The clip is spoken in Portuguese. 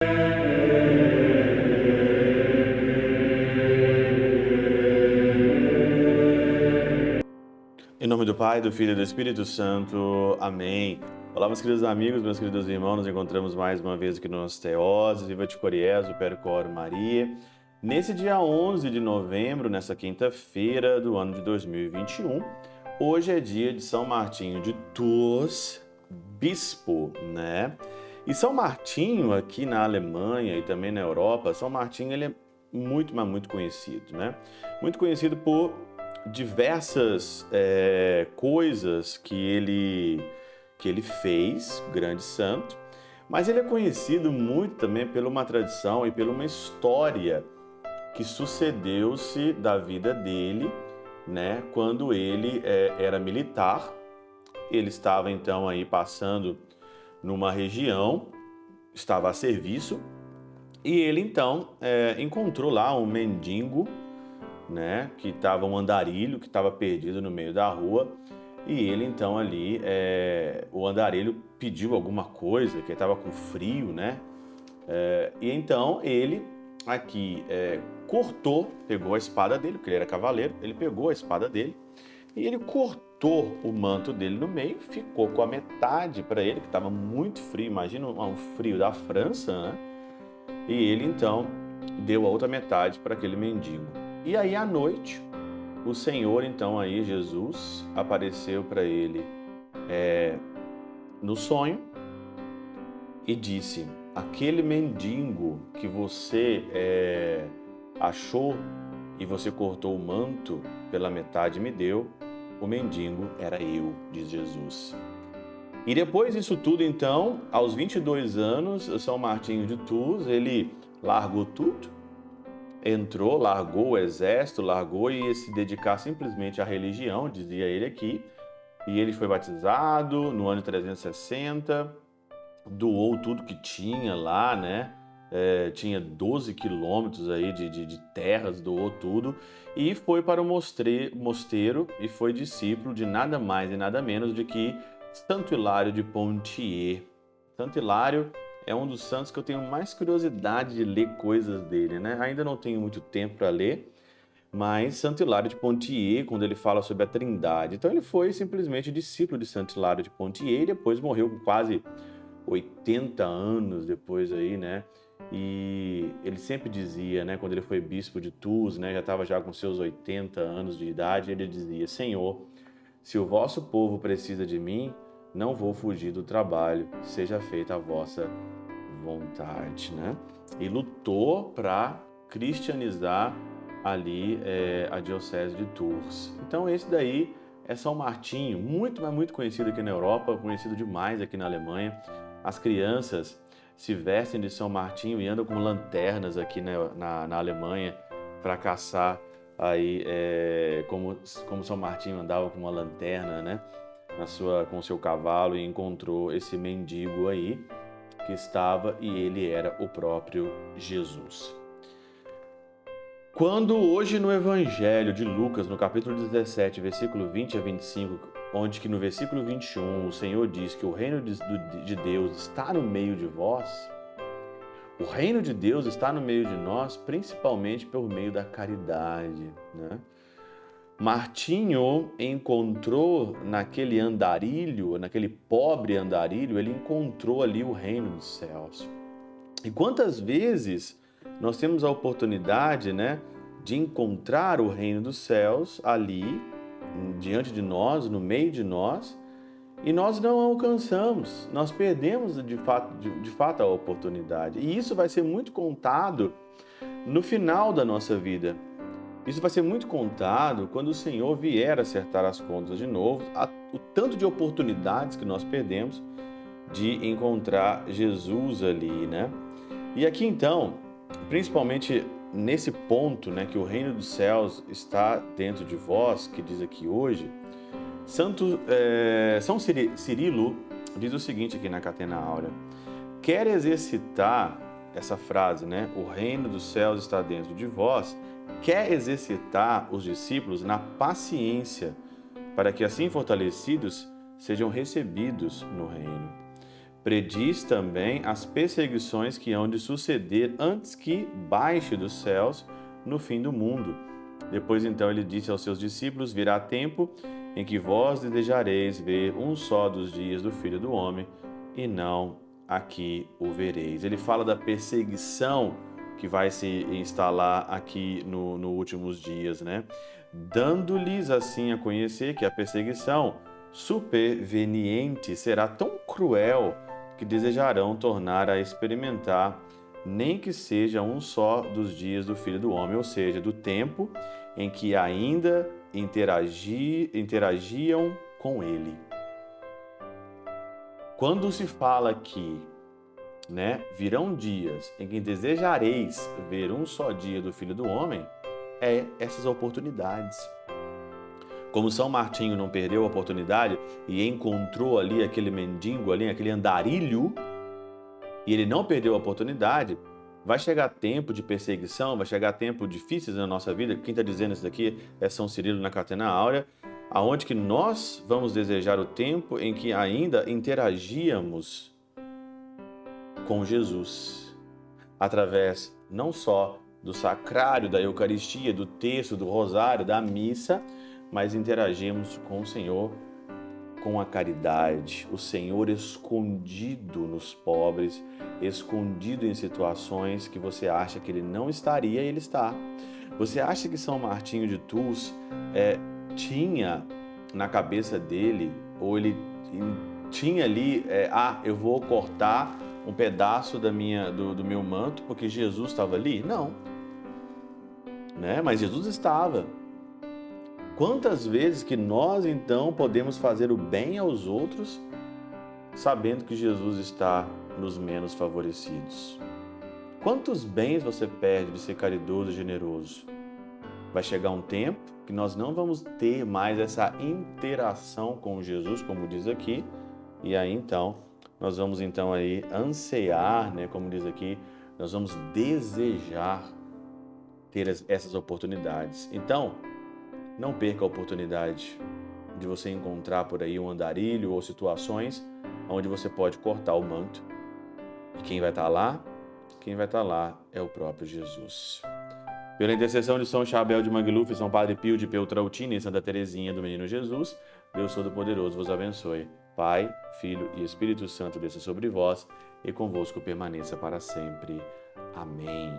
Em nome do Pai, do Filho e do Espírito Santo. Amém. Olá, meus queridos amigos, meus queridos irmãos, nos encontramos mais uma vez aqui no nosso Teoses, Viva de Coriés, o Percor Maria. Nesse dia 11 de novembro, nessa quinta-feira do ano de 2021, hoje é dia de São Martinho de Tours, bispo, né? E São Martinho, aqui na Alemanha e também na Europa, São Martinho ele é muito, mas muito conhecido, né? Muito conhecido por diversas coisas que ele fez, grande santo, mas ele é conhecido muito também por uma tradição e por uma história que sucedeu-se da vida dele, né? Quando ele era militar, ele estava então aí passando numa região, estava a serviço, e ele então encontrou lá um mendigo, né, que estava um andarilho, que estava perdido no meio da rua, e ele então ali, o andarilho pediu alguma coisa, que estava com frio, né, e então ele aqui pegou a espada dele, porque ele era cavaleiro, ele pegou a espada dele, e ele cortou o manto dele no meio, ficou com a metade para ele, que estava muito frio, imagina um frio da França, né, e ele então deu a outra metade para aquele mendigo. E aí à noite, o Senhor, então aí Jesus, apareceu para ele no sonho e disse: aquele mendigo que você achou e você cortou o manto pela metade e me deu, o mendigo era eu, diz Jesus. E depois disso tudo, então, aos 22 anos, São Martinho de Tours, ele largou tudo, largou o exército, largou e ia se dedicar simplesmente à religião, dizia ele aqui, e ele foi batizado no ano 360, doou tudo que tinha lá, né? Tinha 12 quilômetros aí de terras, doou tudo, e foi para o mosteiro e foi discípulo de nada mais e nada menos do que Santo Hilário de Poitiers. Santo Hilário é um dos santos que eu tenho mais curiosidade de ler coisas dele, né? Ainda não tenho muito tempo para ler, mas Santo Hilário de Poitiers, quando ele fala sobre a Trindade. Então ele foi simplesmente discípulo de Santo Hilário de Poitiers e depois morreu com quase 80 anos depois aí, né? E ele sempre dizia, né, quando ele foi bispo de Tours, né, já estava já com seus 80 anos de idade, ele dizia: Senhor, se o vosso povo precisa de mim, não vou fugir do trabalho, seja feita a vossa vontade, né? E lutou para cristianizar ali a diocese de Tours. Então esse daí é São Martinho, muito, mas muito conhecido aqui na Europa, conhecido demais aqui na Alemanha. As crianças se vestem de São Martinho e andam com lanternas aqui na Alemanha para caçar aí, como São Martinho andava com uma lanterna, né, com o seu cavalo, e encontrou esse mendigo aí que estava, e ele era o próprio Jesus. Quando hoje no Evangelho de Lucas, no capítulo 17, versículo 20 a 25, onde que no versículo 21 o Senhor diz que o reino de Deus está no meio de vós, o reino de Deus está no meio de nós, principalmente por meio da caridade, né? Martinho encontrou naquele andarilho, naquele pobre andarilho, ele encontrou ali o reino dos céus. E quantas vezes nós temos a oportunidade, né, de encontrar o reino dos céus ali, diante de nós, no meio de nós, e nós não alcançamos, nós perdemos de fato a oportunidade. E isso vai ser muito contado no final da nossa vida. Isso vai ser muito contado quando o Senhor vier acertar as contas de novo, o tanto de oportunidades que nós perdemos de encontrar Jesus ali, né? E aqui então, principalmente nesse ponto, né, que o reino dos céus está dentro de vós, que diz aqui hoje, São Cirilo diz o seguinte aqui na Catena Áurea: quer exercitar essa frase, né, o reino dos céus está dentro de vós, quer exercitar os discípulos na paciência, para que assim fortalecidos sejam recebidos no reino. Prediz também as perseguições que hão de suceder antes que baixe dos céus no fim do mundo. Depois então ele disse aos seus discípulos: virá tempo em que vós desejareis ver um só dos dias do Filho do Homem, e não aqui o vereis. Ele fala da perseguição que vai se instalar aqui no últimos dias, né? Dando-lhes assim a conhecer que a perseguição superveniente será tão cruel que desejarão tornar a experimentar, nem que seja um só dos dias do Filho do Homem, ou seja, do tempo em que ainda interagiam com ele. Quando se fala aqui, né, virão dias em que desejareis ver um só dia do Filho do Homem, é essas oportunidades. Como São Martinho não perdeu a oportunidade e encontrou ali aquele mendigo ali, aquele andarilho, e ele não perdeu a oportunidade, vai chegar tempo de perseguição, vai chegar tempo difíceis na nossa vida. Quem está dizendo isso daqui é São Cirilo na Catena Áurea, aonde que nós vamos desejar o tempo em que ainda interagíamos com Jesus, através não só do sacrário, da Eucaristia, do texto, do rosário, da missa, mas interagimos com o Senhor com a caridade, o Senhor escondido nos pobres, escondido em situações que você acha que ele não estaria e ele está. Você acha que São Martinho de Tours tinha na cabeça dele, ou ele tinha ali, eu vou cortar um pedaço do meu manto porque Jesus estava ali? Não. Né? Mas Jesus estava. Quantas vezes que nós, então, podemos fazer o bem aos outros, sabendo que Jesus está nos menos favorecidos? Quantos bens você perde de ser caridoso e generoso? Vai chegar um tempo que nós não vamos ter mais essa interação com Jesus, como diz aqui, e aí, então, nós vamos, então, aí ansiar, né, como diz aqui, nós vamos desejar ter essas oportunidades. Então, não perca a oportunidade de você encontrar por aí um andarilho ou situações onde você pode cortar o manto. E quem vai estar lá? Quem vai estar lá é o próprio Jesus. Pela intercessão de São Chabel de Mangluf, São Padre Pio de Peltrautina e Santa Teresinha do Menino Jesus, Deus Todo-Poderoso vos abençoe. Pai, Filho e Espírito Santo desça sobre vós e convosco permaneça para sempre. Amém.